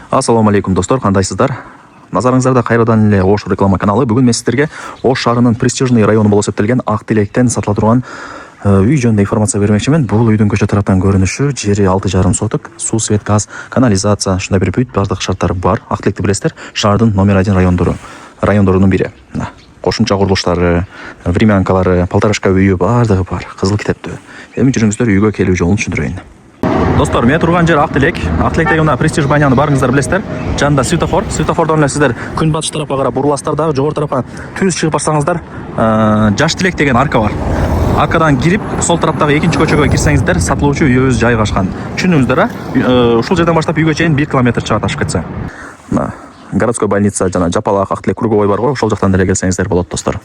Ассаламу алейкум достор, кандайсыздар? Назарыңыздарда кайрадан эле Ош реклама каналы. Бүгүн мен сиздерге Ош шаарынын престижный району болуп эсептелген Ак Тилектен сатыла турган үй жөнүндө информация бермекчимин. Бул үйдүн көчө тараптан көрүнүшү, жери 6,5 соток, суу, свет, газ, канализация, ушундай бир бүт бардык шарттары бар. Ак Тилекти билесиздер, шаардын номер 1 райондорунун бири. Кошумча курулуштары, времянкалары, полторашка үйү бардыгы бар. Кызыл китептүү. Эми жүрүңүздөр үйгө келүү жолун түшүндүрөйүн. Достор, мен турган жер Ак Тилек. Ак Тилектеги мына престиж баняны барыңыздар билесиздер. Жанында светофор. Светофордон эле сиздер күн батыш тарапка карап буруласыздар дагы, жогору тарапка түз чыгып барсаңыздар, Жаш Тилек деген арка бар. Аркадан кирип, сол тараптагы экинчи көчөгө кирсеңиздер, сатылуучу үйүбүз жайгашкан. Түшүнүңүздөр, ушул жерден баштап үйгө чейин 1 километр чыгат ашып кетсе. Городской больница жана Жапалак Ак Тилек круговой бар го, ошол жактан деле келсеңиздер болот достор.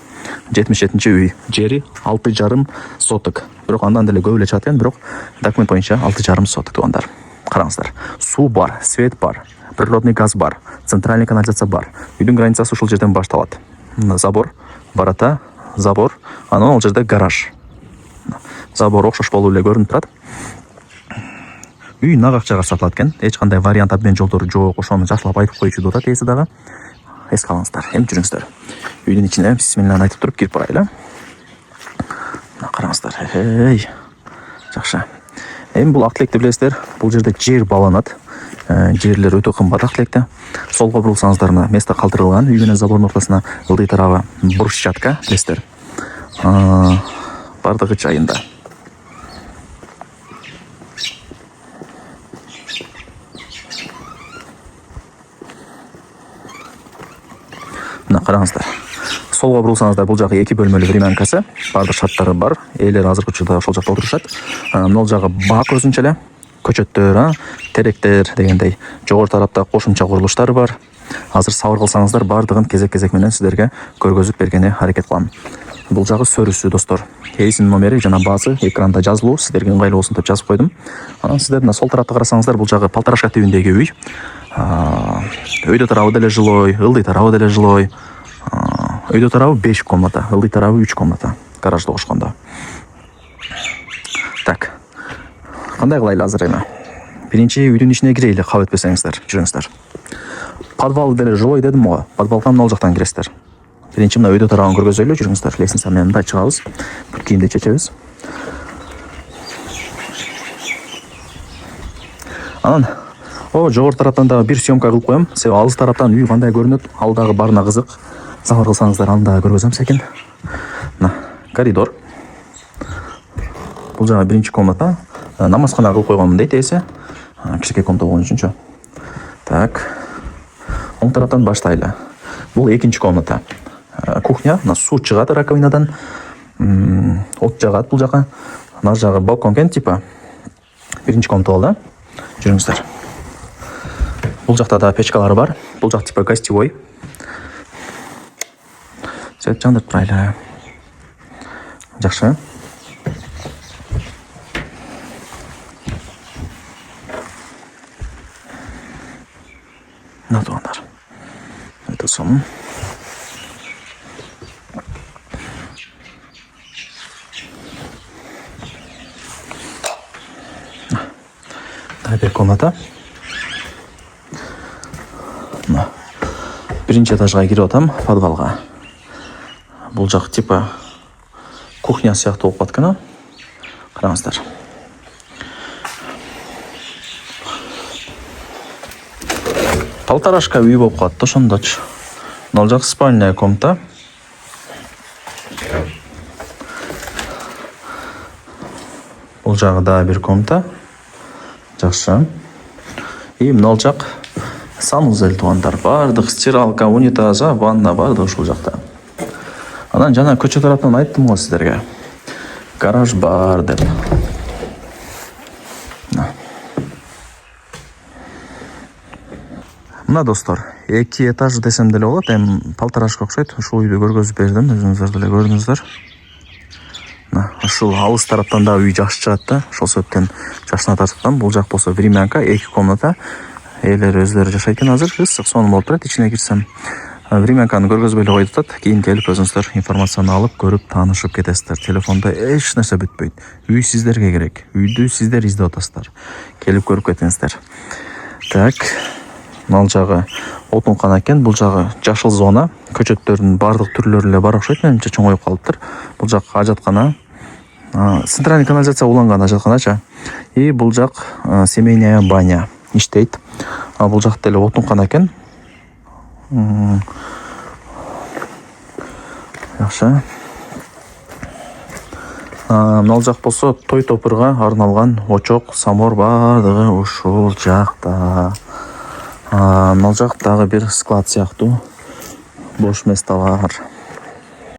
77-үй, жери 6,5 соток. Бирок андан деле көп эле чыгат экен, бирок документ боюнча 6,5 соток туугандар. Караңыздар. Суу бар, свет бар, природный газ бар, центральный канализация бар. Үйдүн границасы ушул жерден башталат. Забор, барата, забор, анан ал жерде гараж. Забор окшош болуп эле көрүнүп турат. Үй нак акчага сатылат экен. Эч кандай вариант обмен жолдору жок. Ошону жакшылап айтып коючу деп атат эси дагы. Эске алыңыздар. Эми жүрүңүздөр. Үйдүн ичине бисмилlah айтып туруп кирип барайлы. Караңыздар. Жакшы. Эми бул Ак Тилекти билесиздер. Бул жерде жер баланат. Жерлер өтө кымбат Ак Тилекте. Солго бурулсаңыздар мына место калтырылган. Үй менен забордун ортосуна ылдый тарабы брусчатка билесиздер. Бардыгы жайында. Караңыздар. Солго бурулсаңыздар, бул жагы 2 бөлмөлүү времянкасы, бардык шарттары бар. Ээлер азыркы учурда ошол жакта отурушат. Могул жагы бак өзүнчө эле, көчөттөр, теректер дегендей. Жогору тарапта кошумча курулуштар бар. Азыр сабыр кылсаңыздар, бардыгын кезек-кезек менен сиздерге көргөзүп бергени аракет кылам. Бул жагы сөрүсү достор. Эйсинин номери жана баасы экранда жазылуу, сиздерге ыңгайлуу болсун деп жазып койдум. Анан сиздер мына сол тарапта карасаңыздар, бул жагы полторашка тибиндеги үй. Өйдө тарабы деле жилой, ылдый тарабы деле жилой. Өйдө тарабы 5 комната, ылдый тарабы 3 комната. Гаражды кошкондо. Так. Кандай кылайлы азыр эми? Биринчи үйдүн ичине кирейли, кабыл этпесеңиздер, жүрүңүздөр. Подвал деле жилой дедим го. Подвалга мына жактан киресиздер. Биринчи мына өйдө тарабын көргөзөлү, жүрүңүздөр. Лестница менен мындай чыгабыз. Бүт кийимди чечебиз. Анан жогору тараптан дагы бир съемка кылып коем. Себеби алыс тараптан үй кандай көрүнөт, ал дагы барына кызык. Сабыр кылсаңыздар, аны дагы көргөзөм секин. Мына коридор. Бул жагы биринчи комната. Намазкана кылып койгонмун дейт эси. Кичинекей комната болгон үчүнчү. Так. Оң тараптан баштайлы. Бул экинчи комната. Кухня, мына суу чыгат раковинадан. От жагат бул жака. Нар жагы балкон экен типа. Биринчи комната болду. Жүрүңүздөр. Бул жакта да печкалары бар. Бул жак типа гостевой. Свет жандырып турайлы. Жакшы. Мына туугандар. Это сон. Бир комната. Биринчи этажга кирип атам, подвалга. Бул жак типа кухня сыяктуу болуп аткан. Караңыздар. Полторашка үй болуп калат, ошондочу. Мына жак спальная комната. Бул жагы да бир комната. Жакшы. И мына жак санузел туугандар, бардык стиралка, унитаза, ванна бардыгы ушул жакта. Анан жана көчө тараптан айттым го сиздерге. Гараж бар деп. Мына достор, 2 этаж десем деле болот, эми полторашка окшойт. Ушул үйдү көргөзүп бердим, өзүңүздөр деле көрдүңүздөр. Ушул алыс тараптан да үй жакшы чыгат да. Ошол себептен жакшына тартыптам. Бул жак болсо времянка, 2 комната. Ээлер өздөрү жашайт экен азыр. Ысык сонун болуп турат, ичине кирсем. Времянканы көргөзбөй эле коюп атат. Кийин келип өзүңүздөр информацияны алып, көрүп, таанышып кетесиздер. Телефондо эч нерсе бүтпөйт. Үй сиздерге керек. Үйдү сиздер издеп атасыздар. Келип көрүп кетиңиздер. Так. Ал жагы отункана экен, бул жагы жашыл зона. Көчөттөрдүн бардык түрлөрү эле бар окшойт, менимче чоңоюп калыптыр. Бул жак ажаткана. Центральный канализация уланган ажатканачы. И бул жак семейная баня иштейт. Бул жакта эле отункана экен. Жакшы. Мына жак болсо той топурга арналган очок, самор бардыгы ушул жакта. Мына жак дагы бир склад сыяктуу бош места бар.